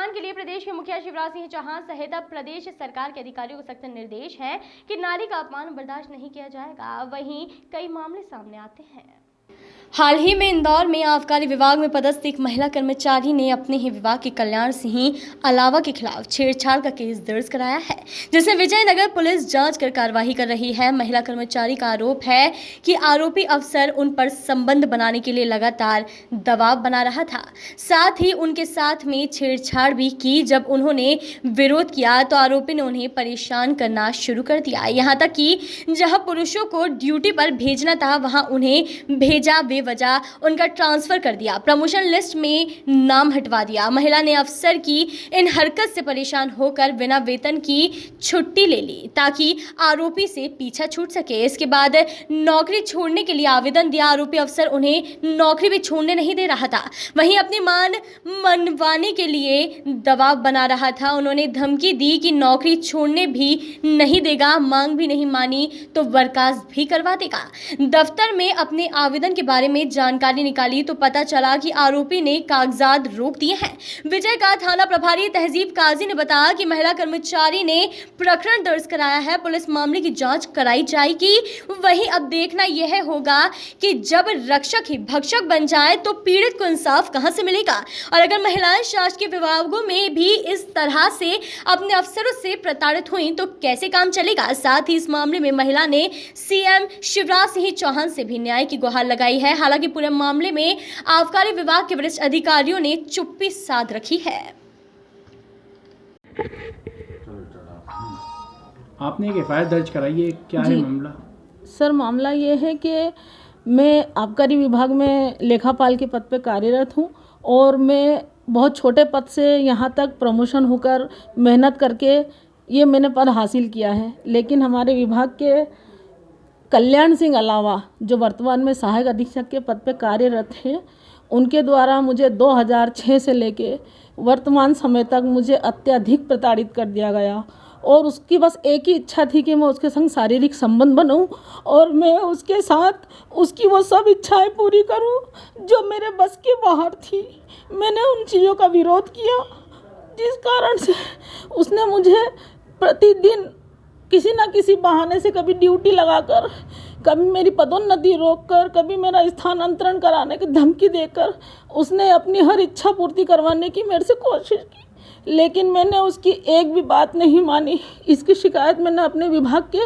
निदान के लिए प्रदेश के मुखिया शिवराज सिंह चौहान सहित प्रदेश सरकार के अधिकारियों को सख्त निर्देश है कि नारी का अपमान बर्दाश्त नहीं किया जाएगा। वहीं कई मामले सामने आते हैं। हाल ही में इंदौर में आबकारी विभाग में पदस्थ एक महिला कर्मचारी ने अपने ही विभाग के कल्याण सिंह अलावा के खिलाफ छेड़छाड़ का केस दर्ज कराया है, जिसमें विजयनगर पुलिस जांच कर कार्रवाई कर रही है। महिला कर्मचारी का आरोप है कि आरोपी अफसर उन पर संबंध बनाने के लिए लगातार दबाव बना रहा था, साथ ही उनके साथ में छेड़छाड़ भी की। जब उन्होंने विरोध किया तो आरोपी ने उन्हें परेशान करना शुरू कर दिया, यहाँ तक कि जहाँ पुरुषों को ड्यूटी पर भेजना था वहाँ उन्हें भेजा, वजह उनका ट्रांसफर कर दिया, प्रमोशन लिस्ट में नाम हटवा दिया। महिला ने अफसर की इन हरकत से परेशान होकर बिना वेतन की छुट्टी ले ली ताकि आरोपी से पीछा छूट सके। इसके बाद नौकरी छोड़ने के लिए आवेदन दिया। आरोपी अफसर उन्हें नौकरी भी छोड़ने नहीं दे रहा था, वहीं अपनी मान मनवाने के लिए दबाव बना रहा था। उन्होंने धमकी दी कि नौकरी छोड़ने भी नहीं देगा, मांग भी नहीं मानी तो बर्खास्त भी करवा देगा। दफ्तर में अपने आवेदन के बारे में जानकारी निकाली तो पता चला कि आरोपी ने कागजात रोक दिए हैं। विजय का थाना प्रभारी तहजीब काजी ने बताया कि महिला कर्मचारी ने प्रकरण दर्ज कराया है, पुलिस मामले की जांच कराई जाएगी। वहीं अब देखना यह होगा कि जब रक्षक ही भक्षक बन जाए तो पीड़ित को इंसाफ कहां से मिलेगा, और अगर महिलाएं शासकीय विभागों में भी इस तरह से अपने अफसरों से प्रताड़ित हुई तो कैसे काम चलेगा। साथ ही इस मामले में महिला ने सीएम शिवराज सिंह चौहान से भी न्याय की गुहार लगाई है। हालांकि पूरे मामले में आबकारी विभाग के वरिष्ठ अधिकारियों ने चुप्पी साध रखी है। आपने एक एफआईआर दर्ज कराई है, क्या है मामला? सर, मामला ये है कि मैं आबकारी विभाग में लेखापाल के पद पे कार्यरत हूँ और मैं बहुत छोटे पद से यहाँ तक प्रमोशन होकर मेहनत करके ये मैंने पद हासिल किया है। लेकिन हमारे विभाग के कल्याण सिंह अलावा जो वर्तमान में सहायक अधीक्षक के पद पे कार्यरत हैं, उनके द्वारा मुझे 2006 से लेके वर्तमान समय तक मुझे अत्यधिक प्रताड़ित कर दिया गया और उसकी बस एक ही इच्छा थी कि मैं उसके संग शारीरिक संबंध बनाऊं और मैं उसके साथ उसकी वो सब इच्छाएं पूरी करूं जो मेरे बस के बाहर थी। मैंने उन चीज़ों का विरोध किया जिस कारण से उसने मुझे प्रतिदिन किसी ना किसी बहाने से कभी ड्यूटी लगाकर, कभी मेरी पदोन्नति रोककर, कभी मेरा स्थानांतरण कराने की धमकी देकर उसने अपनी हर इच्छा पूर्ति करवाने की मेरे से कोशिश की। लेकिन मैंने उसकी एक भी बात नहीं मानी। इसकी शिकायत मैंने अपने विभाग के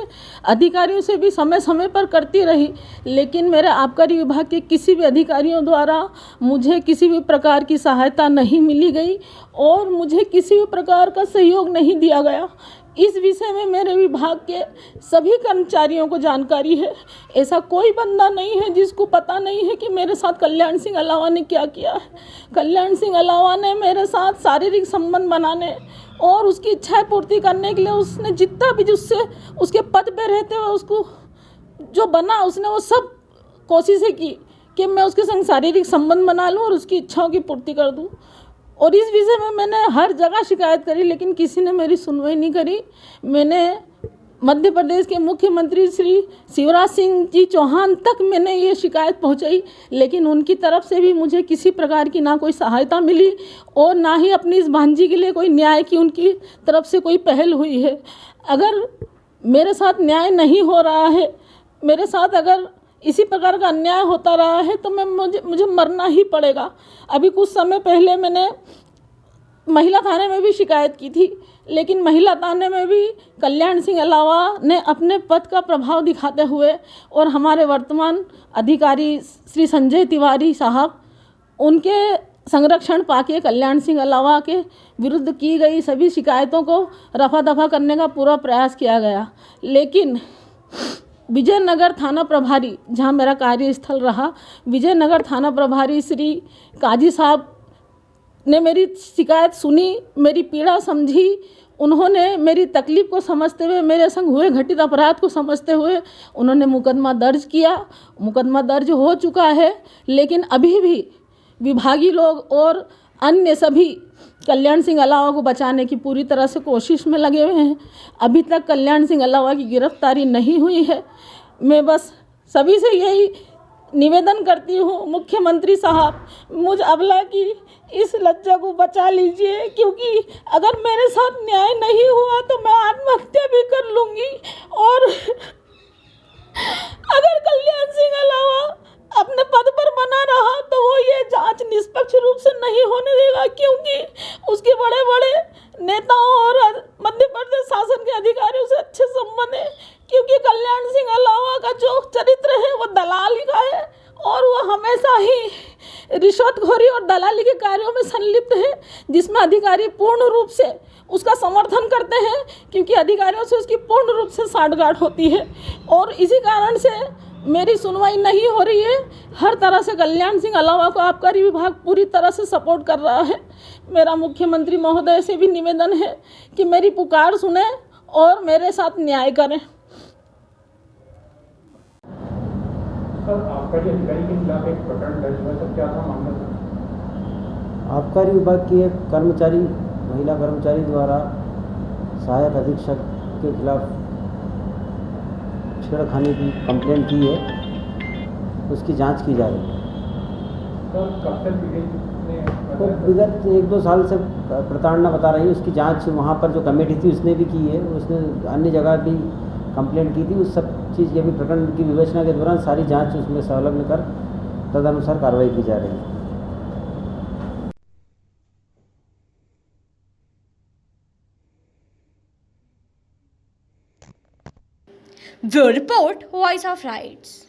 अधिकारियों से भी समय समय पर करती रही, लेकिन मेरे आबकारी विभाग के किसी भी अधिकारियों द्वारा मुझे किसी भी प्रकार की सहायता नहीं मिली गई और मुझे किसी भी प्रकार का सहयोग नहीं दिया गया। इस विषय में मेरे विभाग के सभी कर्मचारियों को जानकारी है। ऐसा कोई बंदा नहीं है जिसको पता नहीं है कि मेरे साथ कल्याण सिंह अलावा ने क्या किया है। कल्याण सिंह अलावा ने मेरे साथ शारीरिक संबंध बनाने और उसकी इच्छाएं पूर्ति करने के लिए उसने जितना भी उससे उसके पद पे रहते हुए उसको जो बना, उसने वो सब कोशिशें की कि मैं उसके संग शारीरिक संबंध बना लूँ और उसकी इच्छाओं की पूर्ति कर दूँ। और इस विषय में मैंने हर जगह शिकायत करी, लेकिन किसी ने मेरी सुनवाई नहीं करी। मैंने मध्य प्रदेश के मुख्यमंत्री श्री शिवराज सिंह जी चौहान तक मैंने ये शिकायत पहुंचाई, लेकिन उनकी तरफ से भी मुझे किसी प्रकार की ना कोई सहायता मिली और ना ही अपनी इस भांजी के लिए कोई न्याय की उनकी तरफ से कोई पहल हुई है। अगर मेरे साथ न्याय नहीं हो रहा है, मेरे साथ अगर इसी प्रकार का अन्याय होता रहा है तो मुझे मरना ही पड़ेगा। अभी कुछ समय पहले मैंने महिला थाने में भी शिकायत की थी, लेकिन महिला थाने में भी कल्याण सिंह अलावा ने अपने पद का प्रभाव दिखाते हुए और हमारे वर्तमान अधिकारी श्री संजय तिवारी साहब, उनके संरक्षण पाके कल्याण सिंह अलावा के विरुद्ध की गई सभी शिकायतों को रफा दफा करने का पूरा प्रयास किया गया। लेकिन विजयनगर थाना प्रभारी, जहां मेरा कार्यस्थल रहा, विजयनगर थाना प्रभारी श्री काजी साहब ने मेरी शिकायत सुनी, मेरी पीड़ा समझी। उन्होंने मेरी तकलीफ़ को समझते हुए, मेरे संग हुए घटित अपराध को समझते हुए उन्होंने मुकदमा दर्ज किया। मुकदमा दर्ज हो चुका है, लेकिन अभी भी विभागीय लोग और अन्य सभी कल्याण सिंह अलावा को बचाने की पूरी तरह से कोशिश में लगे हुए हैं। अभी तक कल्याण सिंह अलावा की गिरफ्तारी नहीं हुई है। मैं बस सभी से यही निवेदन करती हूँ मुख्यमंत्री साहब, मुझ अबला की इस लज्जा को बचा लीजिए, क्योंकि अगर मेरे साथ न्याय नहीं हुआ तो मैं आत्महत्या भी कर लूँगी। और अगर कल्याण सिंह अलावा अपने पद पर बना रहा तो वो ये जांच निष्पक्ष रूप से नहीं होने देगा, क्योंकि उसके बड़े बड़े नेताओं और मध्य प्रदेश शासन के अधिकारियों से अच्छे संबंध है, क्योंकि कल्याण सिंह अलावा का जो चरित्र है वो दलाली का है और वो हमेशा ही रिश्वतखोरी और दलाली के कार्यों में संलिप्त है, जिसमें अधिकारी पूर्ण रूप से उसका समर्थन करते हैं, क्योंकि अधिकारियों से उसकी पूर्ण रूप से साठगांठ होती है। और इसी कारण से मेरी सुनवाई नहीं हो रही है। हर तरह से कल्याण सिंह अलावा को आबकारी विभाग पूरी तरह से सपोर्ट कर रहा है। मेरा मुख्यमंत्री महोदय से भी निवेदन है कि मेरी पुकार सुने और मेरे साथ न्याय करें। सर, आबकारी अधिकारी के खिलाफ एक प्रकरण दर्ज हुआ, सर क्या था मामला सर? आबकारी विभाग की एक कर्मचारी, महिला कर्मचारी द्वारा सहायक अधीक्षक के खिलाफ छेड़खानी की कंप्लेंट की है, उसकी जांच की जा रही है। सर, कब तक पीड़ित ने तो विगत 1-2 साल से प्रताड़ना बता रही है। उसकी जांच वहाँ पर जो कमेटी थी उसने भी की है, उसने अन्य जगह भी कंप्लेंट की थी। उस सब चीज़ के भी प्रकरण की विवेचना के दौरान सारी जांच उसमें संलग्न कर तदनुसार कार्रवाई की जा रही है। Bureau report, voice of rights.